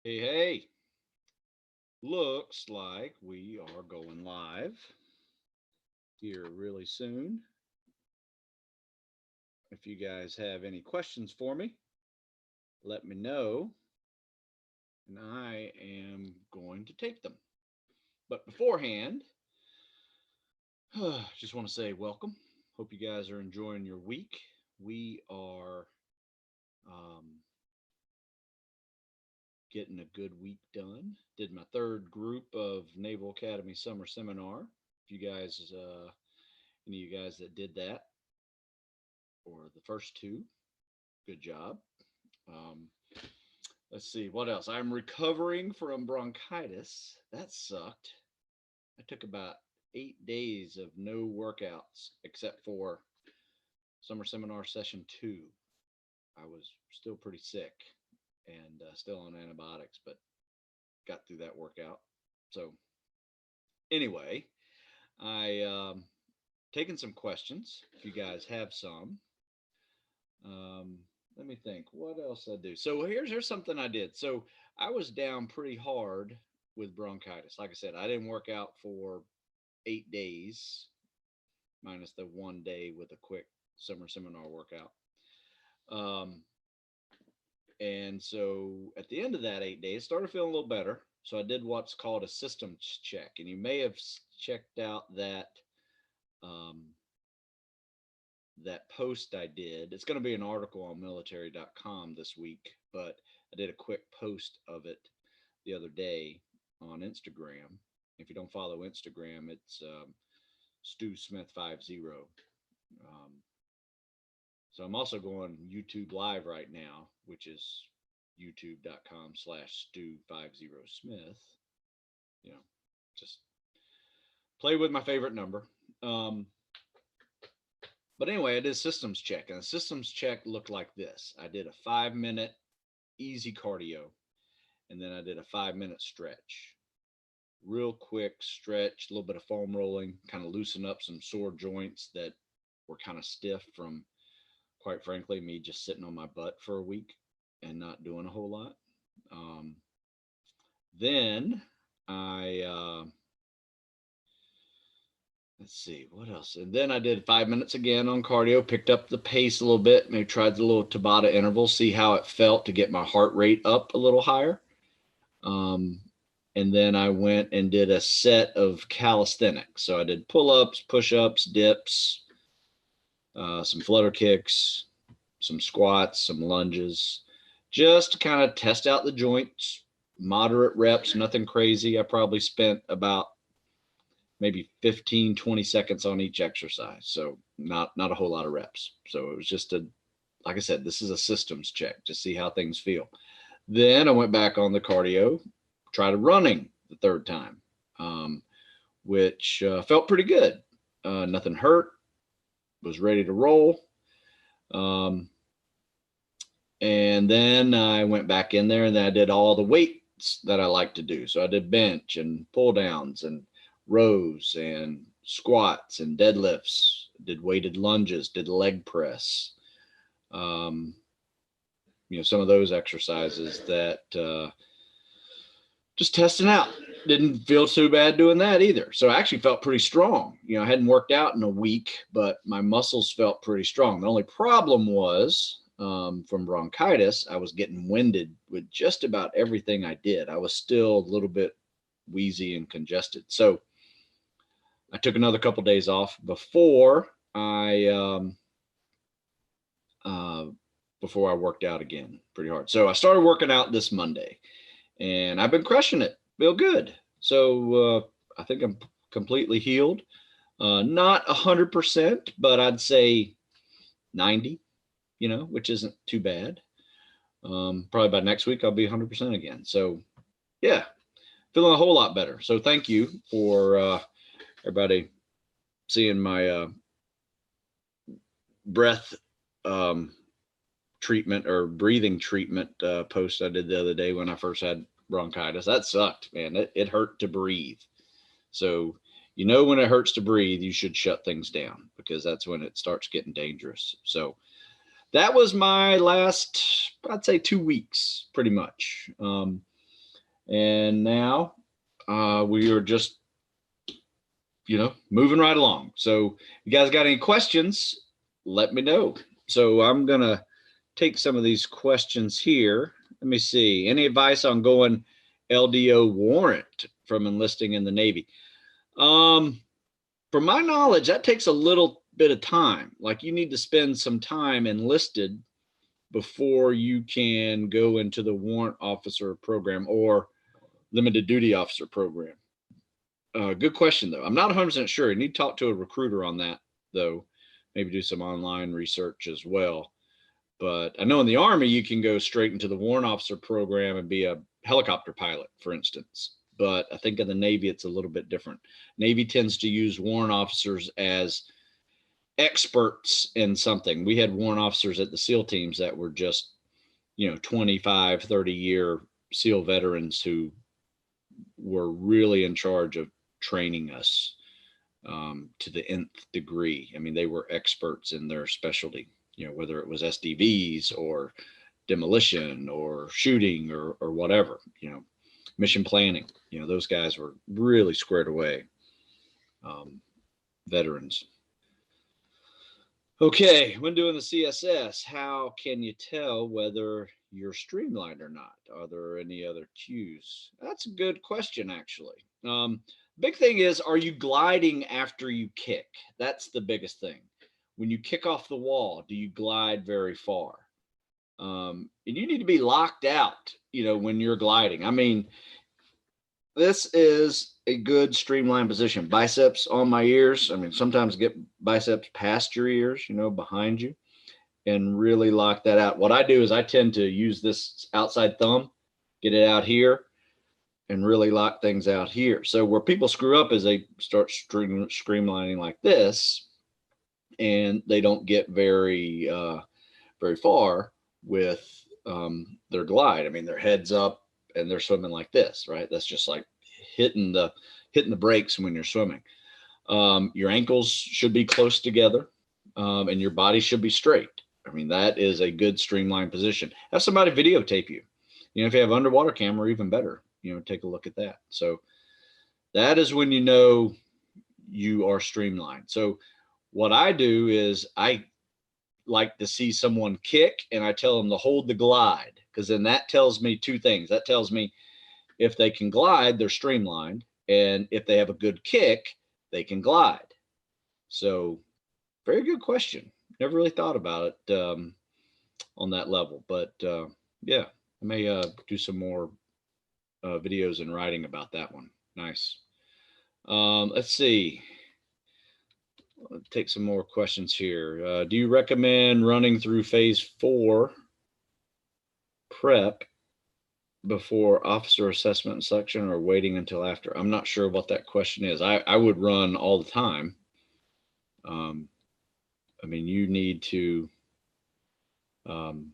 Hey, hey, looks like we are going live here really soon. If you guys have any questions for me, let me know and I am going to take them. But beforehand, just want to say welcome. Hope you guys are enjoying your week. We are um, getting a good week done. Did my third group of Naval Academy Summer Seminar. If you guys, any of you guys that did that, or the first two, good job. Um, let's see what else. I'm recovering from bronchitis. That sucked. I took about 8 days of no workouts except for summer seminar session two. I was still pretty sick and still on antibiotics, but got through that workout. So anyway, I taken some questions. If you guys have some, um, let me think. What else I do? So here's something I did. So I was down pretty hard with bronchitis. Like I said, I didn't work out for 8 days, minus the 1 day with a quick summer seminar workout. Um, and so at the end of that 8 days, started feeling a little better. So I did what's called a systems check, and you may have checked out um, that post I did. It's going to be an article on military.com this week, but I did a quick post of it the other day on Instagram. If you don't follow Instagram, it's Stu Smith 50. Um, so I'm also going YouTube live right now, which is youtube.com/Stu50Smith. You know, just play with my favorite number. Um, But anyway, I did systems check, and the systems check looked like this. I did a 5 minute easy cardio, and then I did a 5 minute stretch. Real quick stretch, a little bit of foam rolling, kind of loosen up some sore joints that were kind of stiff from, quite frankly, me just sitting on my butt for a week and not doing a whole lot. Um, then I let's see what else. And then I did 5 minutes again on cardio, picked up the pace a little bit, maybe tried the little Tabata interval, see how it felt to get my heart rate up a little higher. Um, and then I went and did a set of calisthenics. So I did pull ups, push ups, dips, some flutter kicks, some squats, some lunges, just to kind of test out the joints, moderate reps, nothing crazy. I probably spent about maybe 15, 20 seconds on each exercise. So not a whole lot of reps. So it was just like I said, this is a systems check to see how things feel. Then I went back on the cardio, tried running the third time, which felt pretty good. Nothing hurt, was ready to roll. Um, and then I went back in there and then I did all the weights that I like to do. So I did bench and pull downs and rows and squats and deadlifts, did weighted lunges, did leg press. Um, some of those exercises that just testing out. Didn't feel too bad doing that either. So I actually felt pretty strong. I hadn't worked out in a week, but my muscles felt pretty strong. The only problem was from bronchitis, I was getting winded with just about everything I did. I was still a little bit wheezy and congested. So I took another couple of days off before I worked out again pretty hard. So I started working out this Monday, and I've been crushing it. Feel good. So I think I'm completely healed. Not 100%, but I'd say 90. Which isn't too bad. Probably by next week I'll be 100% again. So yeah, feeling a whole lot better. So thank you for everybody seeing my breath treatment or breathing treatment post I did the other day when I first had bronchitis. That sucked, man. It hurt to breathe. So when it hurts to breathe, you should shut things down because that's when it starts getting dangerous. So that was my last, I'd say, 2 weeks, pretty much. And now we are just, moving right along. So you guys got any questions, let me know. So I'm going to take some of these questions here. Let me see. Any advice on going LDO warrant from enlisting in the Navy? From my knowledge, that takes a little bit of time. Like you need to spend some time enlisted before you can go into the warrant officer program or limited duty officer program. Good question, though. I'm not 100% sure. You need to talk to a recruiter on that, though. Maybe do some online research as well. But I know in the Army, you can go straight into the warrant officer program and be a helicopter pilot, for instance. But I think in the Navy, it's a little bit different. Navy tends to use warrant officers as experts in something. We had warrant officers at the SEAL teams that were just, 25, 30-year SEAL veterans who were really in charge of training us to the nth degree. I mean, they were experts in their specialty, whether it was SDVs or demolition or shooting or whatever, mission planning, those guys were really squared away veterans. Okay, when doing the CSS, how can you tell whether you're streamlined or not? Are there any other cues? That's a good question, actually. Big thing is, are you gliding after you kick? That's the biggest thing. When you kick off the wall, do you glide very far? And you need to be locked out, when you're gliding. I mean, this is a good streamlined position. Biceps on my ears. I mean, sometimes get biceps past your ears, behind you, and really lock that out. What I do is I tend to use this outside thumb, get it out here, and really lock things out here. So where people screw up is they start streamlining like this, and they don't get very far with their glide. I mean, their head's up and they're swimming like this, right? That's just like hitting the brakes when you're swimming. Your ankles should be close together, and your body should be straight. I mean, that is a good streamlined position. Have somebody videotape you. If you have underwater camera, even better. Take a look at that. So that is when you are streamlined. So what I do is I like to see someone kick, and I tell them to hold the glide, because then that tells me two things. That tells me if they can glide, they're streamlined, and if they have a good kick, they can glide. So very good question. Never really thought about it on that level, but yeah, I may do some more videos and writing about that one. Nice. Let's see. Let's take some more questions here. Do you recommend running through phase 4 prep before officer assessment and selection, or waiting until after? I'm not sure what that question is. I would run all the time. I mean, you need to, you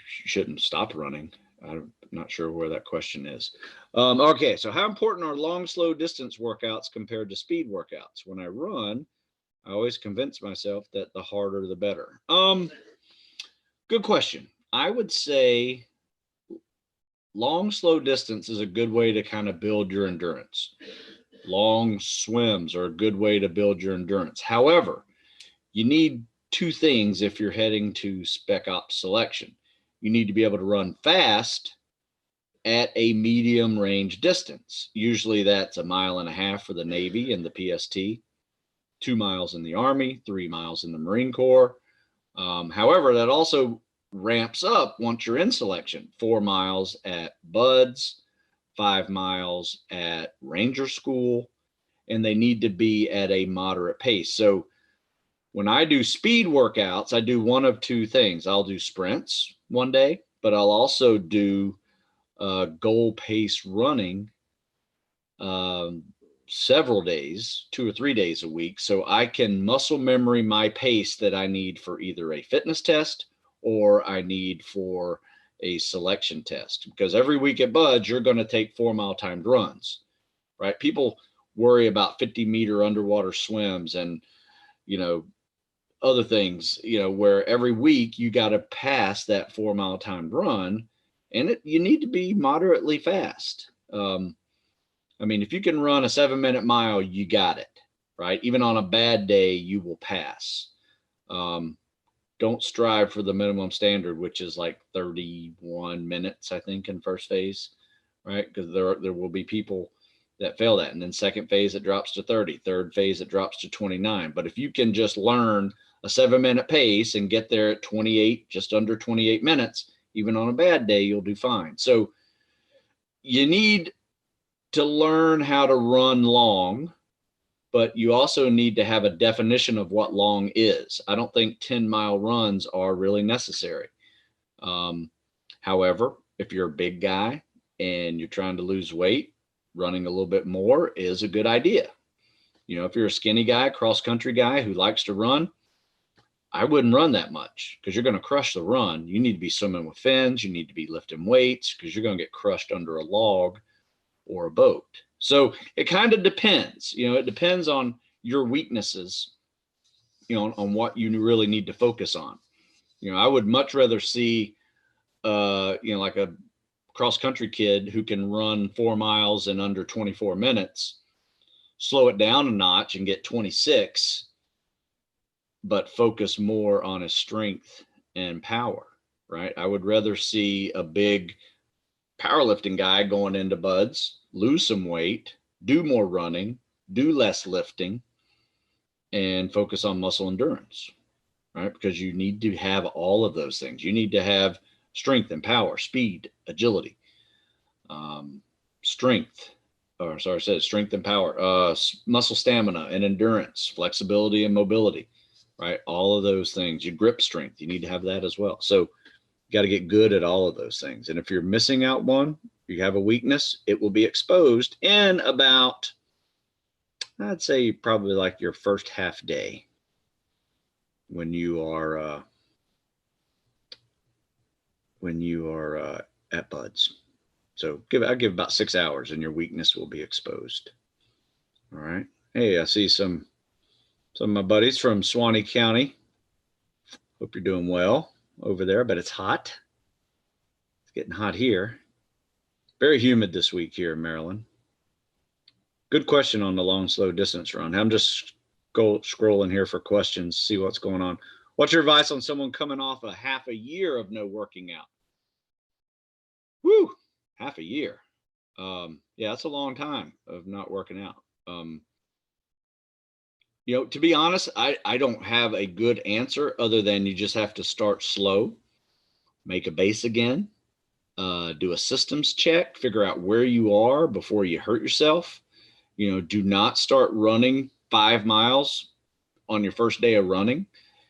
shouldn't stop running. I'm not sure where that question is. Okay, so how important are long, slow distance workouts compared to speed workouts? When I run, I always convince myself that the harder, the better. Good question. I would say long, slow distance is a good way to kind of build your endurance. Long swims are a good way to build your endurance. However, you need two things if you're heading to Spec Ops selection. You need to be able to run fast at a medium range distance. Usually that's 1.5 miles for the Navy and the PST, 2 miles in the Army, 3 miles in the Marine Corps. However, that also ramps up once you're in selection. 4 miles at BUD/S, 5 miles at Ranger School, and they need to be at a moderate pace. So when I do speed workouts, I do one of two things. I'll do sprints one day, but I'll also do goal pace running several days, 2 or 3 days a week, so I can muscle memory my pace that I need for either a fitness test or I need for a selection test. Because every week at BUD/S, you're going to take 4-mile timed runs, right? People worry about 50-meter underwater swims and, other things, where every week you got to pass that 4-mile timed run and you need to be moderately fast. I mean, if you can run a 7-minute mile, you got it, right? Even on a bad day, you will pass. Don't strive for the minimum standard, which is like 31 minutes, I think, in first phase, right? Because there will be people that fail that. And then second phase, it drops to 30. Third phase, it drops to 29. But if you can just learn a 7-minute pace and get there at 28, just under 28 minutes, even on a bad day, you'll do fine. So you need to learn how to run long, but you also need to have a definition of what long is. I don't think 10-mile runs are really necessary. However, if you're a big guy and you're trying to lose weight, running a little bit more is a good idea. You know, if you're a skinny guy, cross-country guy who likes to run, I wouldn't run that much because you're going to crush the run. You need to be swimming with fins. You need to be lifting weights because you're going to get crushed under a log or a boat. So it kind of depends. You know, it depends on your weaknesses, you know, on what you really need to focus on. You know, I would much rather see, you know, like a cross-country kid who can run 4 miles in under 24 minutes, slow it down a notch and get 26, but focus more on his strength and power, right? I would rather see a big powerlifting guy going into buds, lose some weight, do more running, do less lifting, and focus on muscle endurance, right? Because you need to have all of those things. You need to have strength and power, speed, agility, strength, or sorry, I said strength and power, muscle stamina and endurance, flexibility and mobility, right? All of those things. Your grip strength, you need to have that as well. So you got to get good at all of those things. And if you're missing out one, you have a weakness, it will be exposed in about, I'd say probably like your first half day when you are at buds. So I'll give about 6 hours and your weakness will be exposed. All right. Hey, I see some of my buddies from Suwannee County. Hope you're doing well over there, but it's hot. It's getting hot here. Very humid this week here in Maryland. Good question on the long, slow distance run. I'm just scrolling here for questions, see what's going on. What's your advice on someone coming off a half a year of no working out? Woo, half a year. Yeah, that's a long time of not working out. You know, to be honest, I don't have a good answer other than you just have to start slow, make a base again, do a systems check, figure out where you are before you hurt yourself. You know, do not start running 5 miles on your first day of running.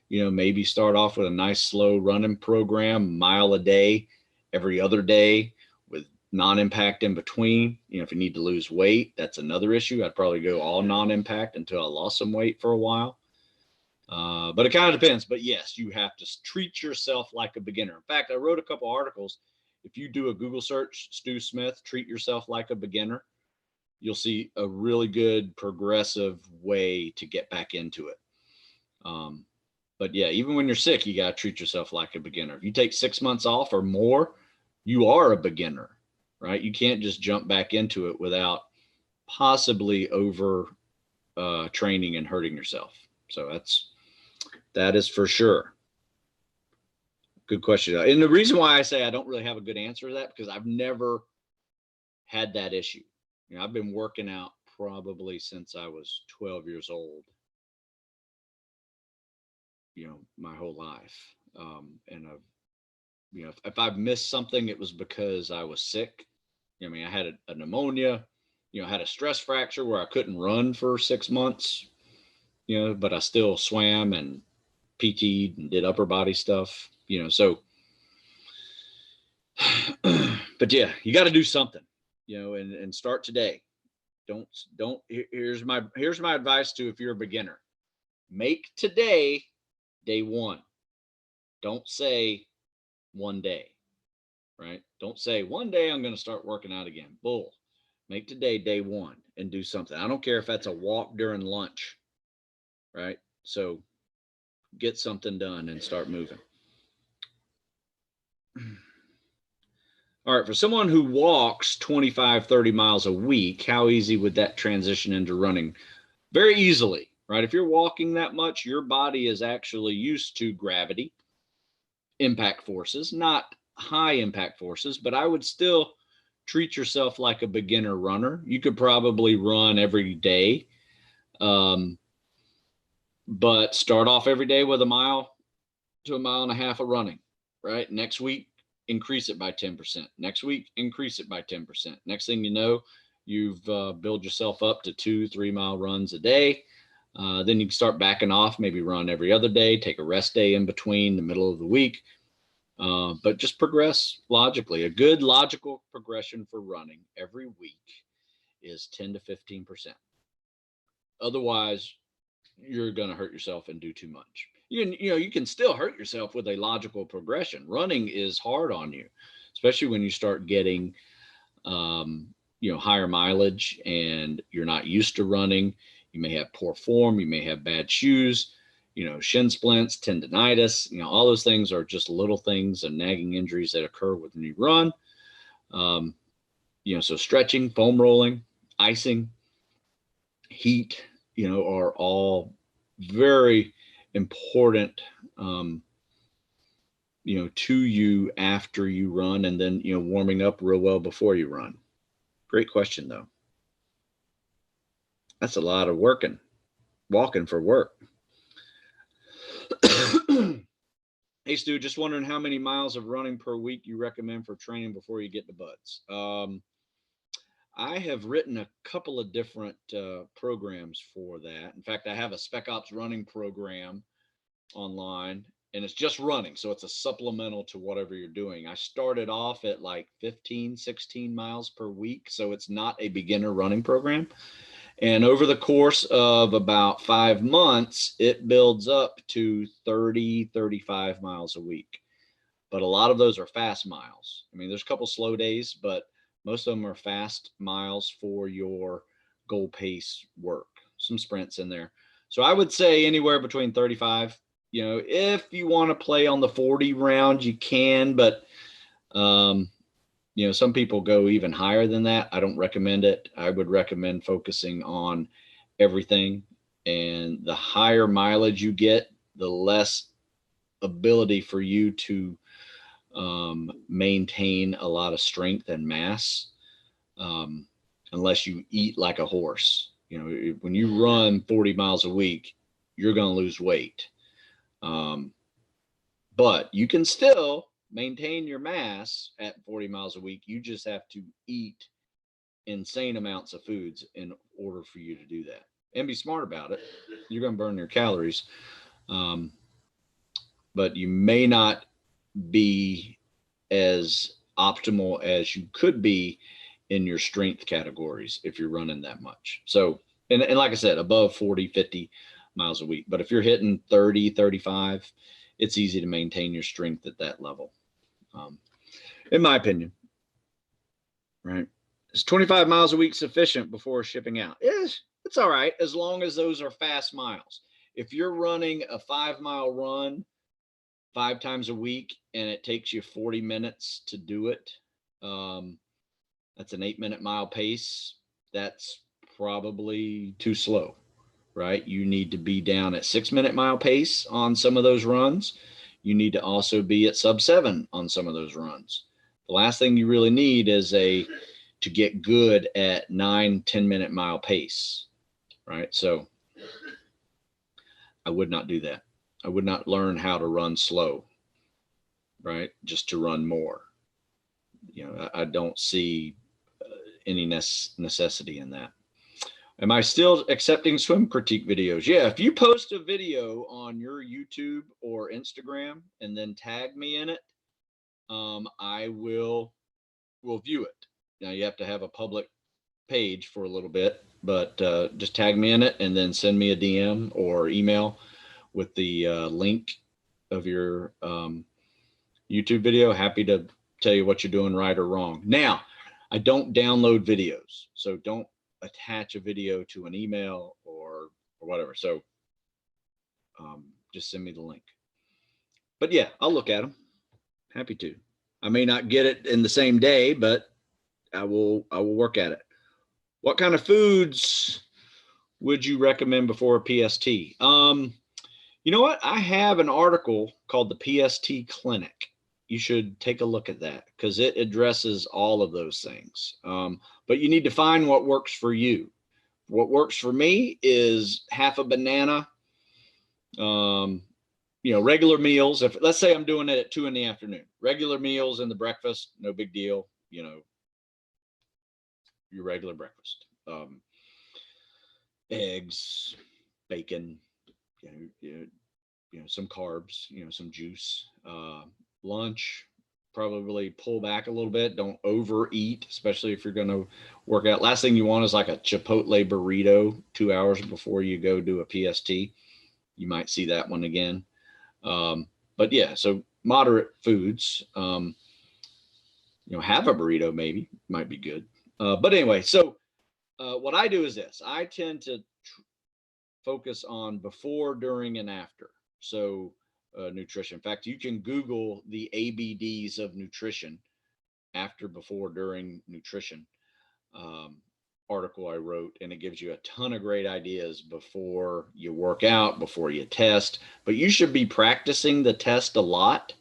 You know, maybe start off with a nice slow running program, mile a day, every other day with non-impact in between. You know, if you need to lose weight, that's another issue. I'd probably go all non-impact until I lost some weight for a while. But it kind of depends. But yes, you have to treat yourself like a beginner. In fact, I wrote a couple articles. If you do a Google search, Stu Smith, treat yourself like a beginner, you'll see a really good progressive way to get back into it. But yeah, even when you're sick, you got to treat yourself like a beginner. If you take 6 months off or more, you are a beginner, right? You can't just jump back into it without possibly over training and hurting yourself. So that is for sure. Good question. And the reason why I say I don't really have a good answer to that, because I've never had that issue. You know, I've been working out probably since I was 12 years old, you know, my whole life. And you know, if I've missed something, it was because I was sick. I mean, I had a pneumonia, you know, I had a stress fracture where I couldn't run for 6 months, you know, but I still swam and PT'd and did upper body stuff, you know, so, but yeah, you got to do something, you know, and start today. Here's my advice to, if you're a beginner, make today day one. Don't say one day, right? Don't say one day I'm going to start working out again. Bull. Make today day one and do something. I don't care if that's a walk during lunch, right? So get something done and start moving. All right, for someone who walks 25, 30 miles a week, how easy would that transition into running? Very easily, right? If you're walking that much, your body is actually used to gravity, impact forces, not high impact forces, but I would still treat yourself like a beginner runner. You could probably run every day, but start off every day with a mile to a mile and a half of running, right? Next week, increase it by 10%. Next week, increase it by 10%. Next thing you know, you've built yourself up to 2-3 mile runs a day. Then you can start backing off, maybe run every other day, take a rest day in between the middle of the week. But just progress logically. A good logical progression for running every week is 10 to 15%. Otherwise, you're going to hurt yourself and do too much. You can still hurt yourself with a logical progression. Running is hard on you, especially when you start getting higher mileage and you're not used to running. You may have poor form, you may have bad shoes, shin splints, tendonitis, all those things are just little things and nagging injuries that occur when you run. So stretching, foam rolling, icing, heat, are all very important, to you after you run, and then, warming up real well before you run. Great question, though. That's a lot of walking for work. Hey, Stu, just wondering how many miles of running per week you recommend for training before you get to buds. I have written a couple of different programs for that. In fact, I have a Spec Ops running program online, and it's just running. So it's a supplemental to whatever you're doing. I started off at like 15, 16 miles per week. So it's not a beginner running program. And over the course of about 5 months, it builds up to 30, 35 miles a week. But a lot of those are fast miles. I mean, there's a couple slow days, but most of them are fast miles for your goal pace work, some sprints in there. So I would say anywhere between 35, if you want to play on the 40 round, you can, but, some people go even higher than that. I don't recommend it. I would recommend focusing on everything. And the higher mileage you get, the less ability for you to maintain a lot of strength and mass, unless you eat like a horse. When you run 40 miles a week, you're going to lose weight. But you can still maintain your mass at 40 miles a week. You just have to eat insane amounts of foods in order for you to do that, and be smart about it. You're going to burn your calories. But you may not be as optimal as you could be in your strength categories if you're running that much. So, and like I said, above 40, 50 miles a week. But if you're hitting 30, 35, it's easy to maintain your strength at that level, in my opinion. Right? Is 25 miles a week sufficient before shipping out? Yes, it's all right, as long as those are fast miles. If you're running a 5-mile run 5 times a week and it takes you 40 minutes to do it, that's an 8-minute mile pace. That's probably too slow, right? You need to be down at 6-minute mile pace on some of those runs. You need to also be at sub 7 on some of those runs. The last thing you really need is to get good at 9-10-minute mile pace, right? So I would not do that. I would not learn how to run slow, right? Just to run more. I don't see any necessity in that. Am I still accepting swim critique videos? Yeah, if you post a video on your YouTube or Instagram and then tag me in it, I will view it. Now you have to have a public page for a little bit, but just tag me in it and then send me a DM or email with the link of your YouTube video. Happy to tell you what you're doing right or wrong. Now, I don't download videos, so don't attach a video to an email or whatever. So just send me the link. But yeah, I'll look at them. Happy to. I may not get it in the same day, but I will work at it. What kind of foods would you recommend before a PST? You know what? I have an article called the PST Clinic. You should take a look at that because it addresses all of those things. But you need to find what works for you. What works for me is half a banana, regular meals. If let's say I'm doing it at 2 p.m, regular meals in the breakfast, no big deal. Your regular breakfast, eggs, bacon, some carbs, some juice. Lunch, probably pull back a little bit. Don't overeat, especially if you're going to work out. Last thing you want is like a Chipotle burrito 2 hours before you go do a PST. You might see that one again. But yeah, so moderate foods. Have a burrito maybe, might be good. But anyway, so what I do is this. I tend to focus on before, during, and after. So nutrition. In fact, you can Google the ABDs of nutrition, after, before, during nutrition article I wrote, and it gives you a ton of great ideas before you work out, before you test. But you should be practicing the test a lot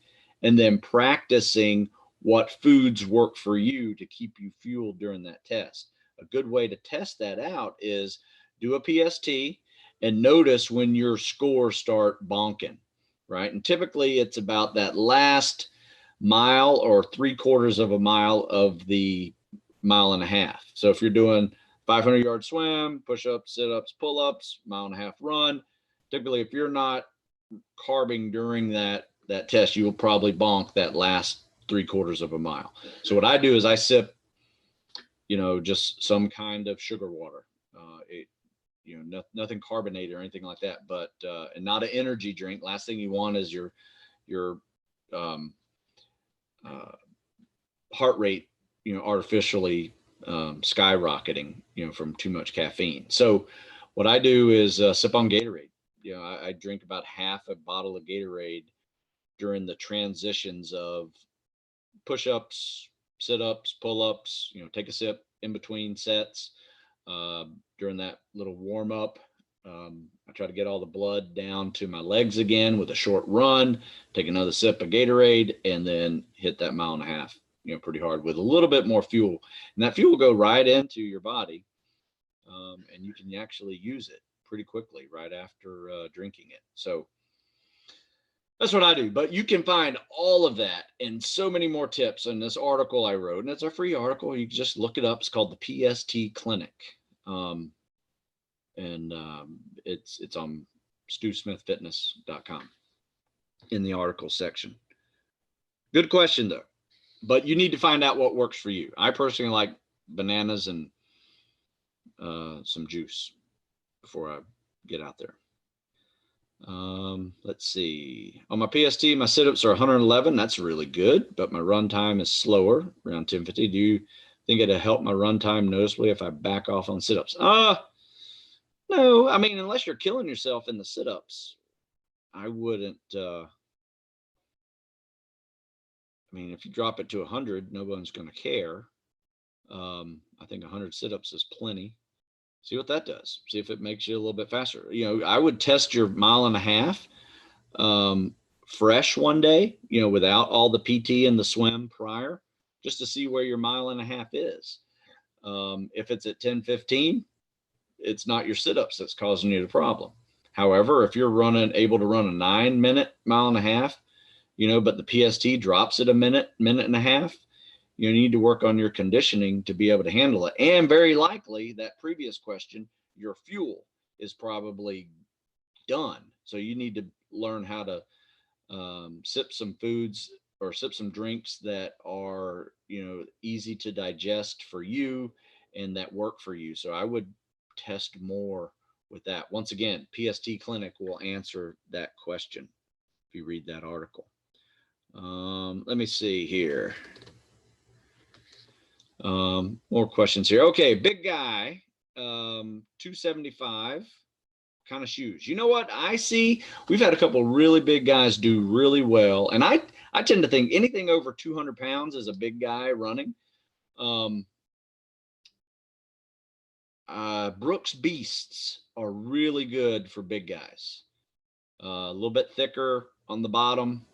and then practicing what foods work for you to keep you fueled during that test. A good way to test that out is do a PST and notice when your scores start bonking, right? And typically it's about that last mile or 3/4 of a mile of the 1.5 miles. So if you're doing 500-yard swim, push-ups, sit-ups, pull-ups, 1.5 mile run, typically if you're not carbing during that test, you will probably bonk that last 3/4 of a mile. So what I do is I sip, just some kind of sugar water. Nothing carbonated or anything like that, but and not an energy drink. Last thing you want is your heart rate, artificially skyrocketing, from too much caffeine. So what I do is sip on Gatorade. I drink about half a bottle of Gatorade during the transitions of push-ups, sit-ups, pull-ups, take a sip in between sets. During that little warm-up, I try to get all the blood down to my legs again with a short run, take another sip of Gatorade, and then hit that 1.5 miles, pretty hard with a little bit more fuel. And that fuel will go right into your body, and you can actually use it pretty quickly right after drinking it. So that's what I do. But you can find all of that and so many more tips in this article I wrote. And it's a free article. You can just look it up. It's called the PST Clinic. It's on StuSmithFitness.com in the article section. Good question, though. But you need to find out what works for you. I personally like bananas and some juice before I get out there. Let's see. On my PST, my sit-ups are 111. That's really good, but my run time is slower, around 10:50. Do you think it'll help my run time noticeably if I back off on sit-ups? No. I mean, unless you're killing yourself in the sit-ups, I wouldn't. If you drop it to 100, no one's going to care. I think 100 sit-ups is plenty. See what that does. See if it makes you a little bit faster. I would test your 1.5 miles fresh one day, without all the PT and the swim prior, just to see where your 1.5 miles is. If it's at 10:15, it's not your sit-ups that's causing you the problem. However, if you're able to run a 9-minute 1.5 miles, but the PST drops at a minute and a half, you need to work on your conditioning to be able to handle it. And very likely that previous question, your fuel is probably done. So you need to learn how to sip some foods or sip some drinks that are, easy to digest for you and that work for you. So I would test more with that. Once again, PST Clinic will answer that question if you read that article. Let me see here. More questions here. Okay, big guy, 275 kind of shoes. You know what I see? We've had a couple really big guys do really well, and I I tend to think anything over 200 pounds is a big guy running. Brooks Beasts are really good for big guys. A little bit thicker on the bottom.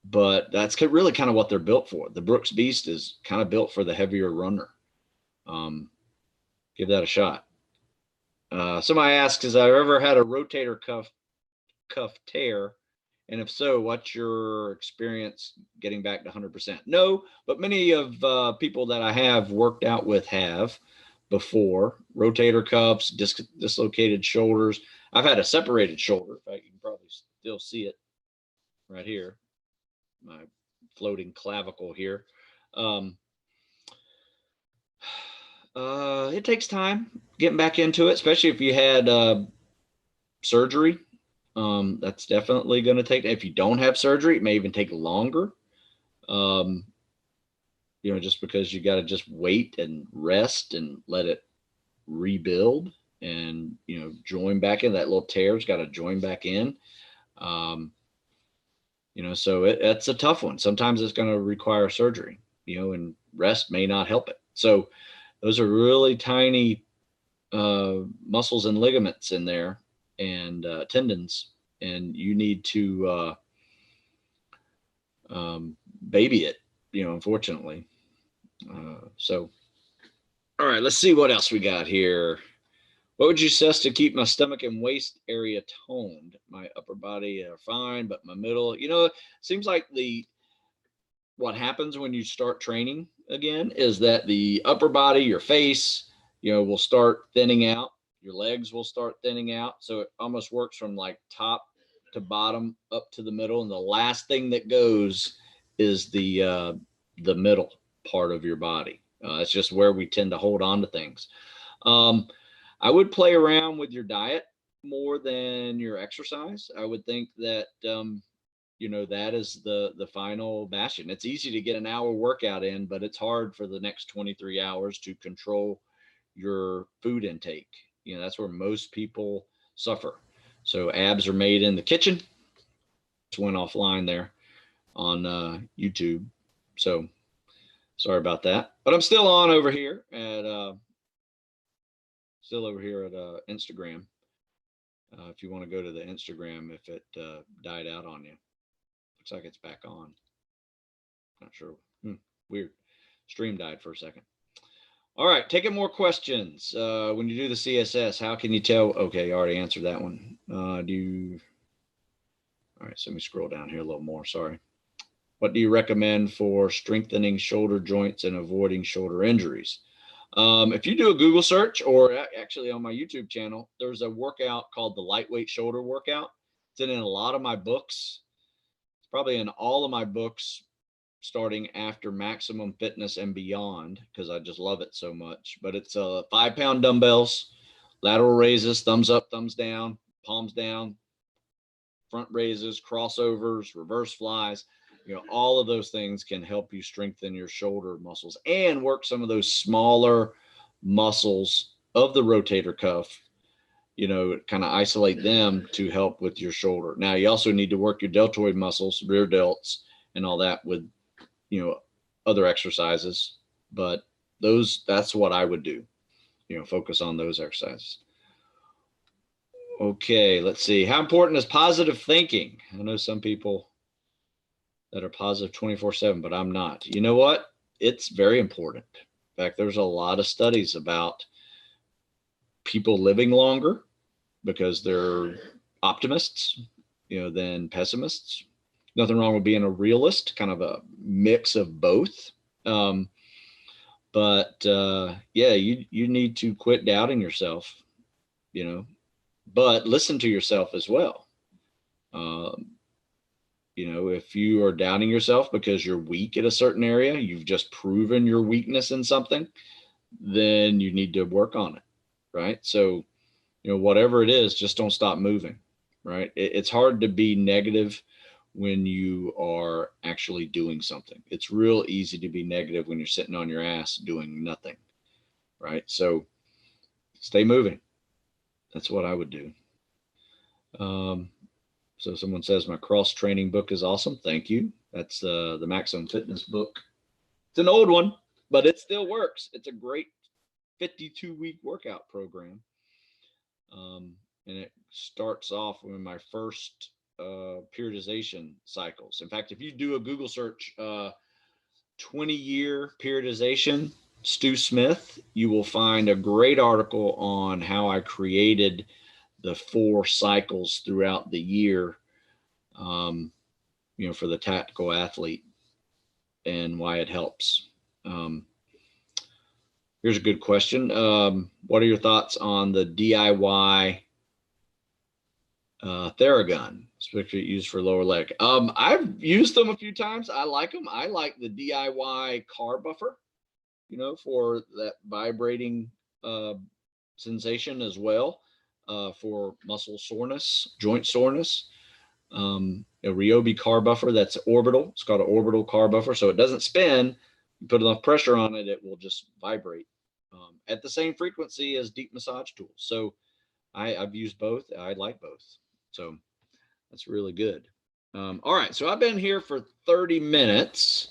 But that's really kind of what they're built for. The Brooks Beast is kind of built for the heavier runner. Give that a shot. Somebody asks, has I ever had a rotator cuff tear? And if so, what's your experience getting back to 100%? No, but many of people that I have worked out with have before. Rotator cuffs, dislocated shoulders. I've had a separated shoulder. In fact, you can probably still see it right here. My floating clavicle here. It takes time getting back into it, especially if you had surgery. That's definitely going to take, if you don't have surgery, it may even take longer. Just because you got to just wait and rest and let it rebuild and, join back in. That little tear's got to join back in. So it's a tough one. Sometimes it's going to require surgery, and rest may not help it. So those are really tiny muscles and ligaments in there and tendons, and you need to baby it, unfortunately. So, all right, let's see what else we got here. What would you suggest to keep my stomach and waist area toned? My upper body are fine, but my middle, it seems like what happens when you start training again is that the upper body, your face, will start thinning out. Your legs will start thinning out. So it almost works from like top to bottom up to the middle. And the last thing that goes is the middle part of your body. It's just where we tend to hold on to things. I would play around with your diet more than your exercise. I would think that, that is the final bastion. It's easy to get an hour workout in, but it's hard for the next 23 hours to control your food intake. That's where most people suffer. So abs are made in the kitchen. Just went offline there on YouTube. So sorry about that, but I'm still on over here at Instagram. If you want to go to the Instagram, if it died out on you. Looks like it's back on. Not sure. Weird. Stream died for a second. All right, taking more questions. When you do the CSS, how can you tell? Okay, I already answered that one. All right, so let me scroll down here a little more. Sorry. What do you recommend for strengthening shoulder joints and avoiding shoulder injuries? If you do a Google search, or actually on my YouTube channel, there's a workout called the lightweight shoulder workout. It's in a lot of my books. It's probably in all of my books starting after Maximum Fitness and beyond, because I just love it so much. But it's 5-pound dumbbells, lateral raises, thumbs up, thumbs down, palms down, front raises, crossovers, reverse flies. All of those things can help you strengthen your shoulder muscles and work some of those smaller muscles of the rotator cuff, kind of isolate them to help with your shoulder. Now, you also need to work your deltoid muscles, rear delts, and all that with, other exercises. But that's what I would do, focus on those exercises. Okay, let's see. How important is positive thinking? I know some people that are positive 24/7, but I'm not. You know what? It's very important. In fact, there's a lot of studies about people living longer because they're optimists, than pessimists. Nothing wrong with being a realist, kind of a mix of both. But yeah, you need to quit doubting yourself, but listen to yourself as well. If you are doubting yourself because you're weak at a certain area, you've just proven your weakness in something, then you need to work on it, right? So, whatever it is, just don't stop moving, right? It's hard to be negative when you are actually doing something. It's real easy to be negative when you're sitting on your ass doing nothing, right? So stay moving. That's what I would do. So someone says my cross training book is awesome. Thank you. That's the Maximum Fitness book. It's an old one, but it still works. It's a great 52-week workout program. And it starts off with my first periodization cycles. In fact, if you do a Google search, 20-year periodization, Stu Smith, you will find a great article on how I created the 4 cycles throughout the year, for the tactical athlete and why it helps. Here's a good question. What are your thoughts on the DIY Theragun, especially used for lower leg? I've used them a few times. I like them. I like the DIY car buffer, for that vibrating sensation as well, for muscle soreness, joint soreness. A Ryobi car buffer that's orbital. It's called an orbital car buffer, so it doesn't spin. You put enough pressure on it, it will just vibrate at the same frequency as deep massage tools. So I've used both. I like both. So that's really good. All right. So I've been here for 30 minutes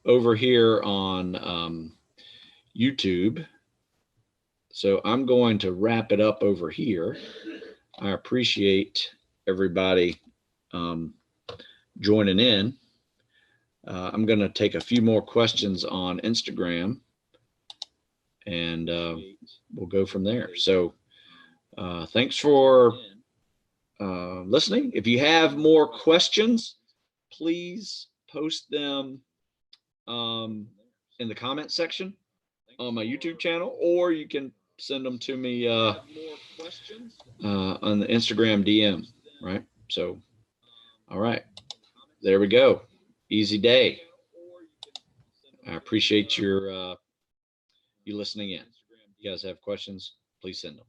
over here on YouTube. So I'm going to wrap it up over here. I appreciate everybody joining in. I'm going to take a few more questions on Instagram, and we'll go from there. So thanks for listening. If you have more questions, please post them in the comment section on my YouTube channel, or you can send them to me on the Instagram DM, right? So, all right, there we go. Easy day. I appreciate you listening in. If you guys have questions, please send them.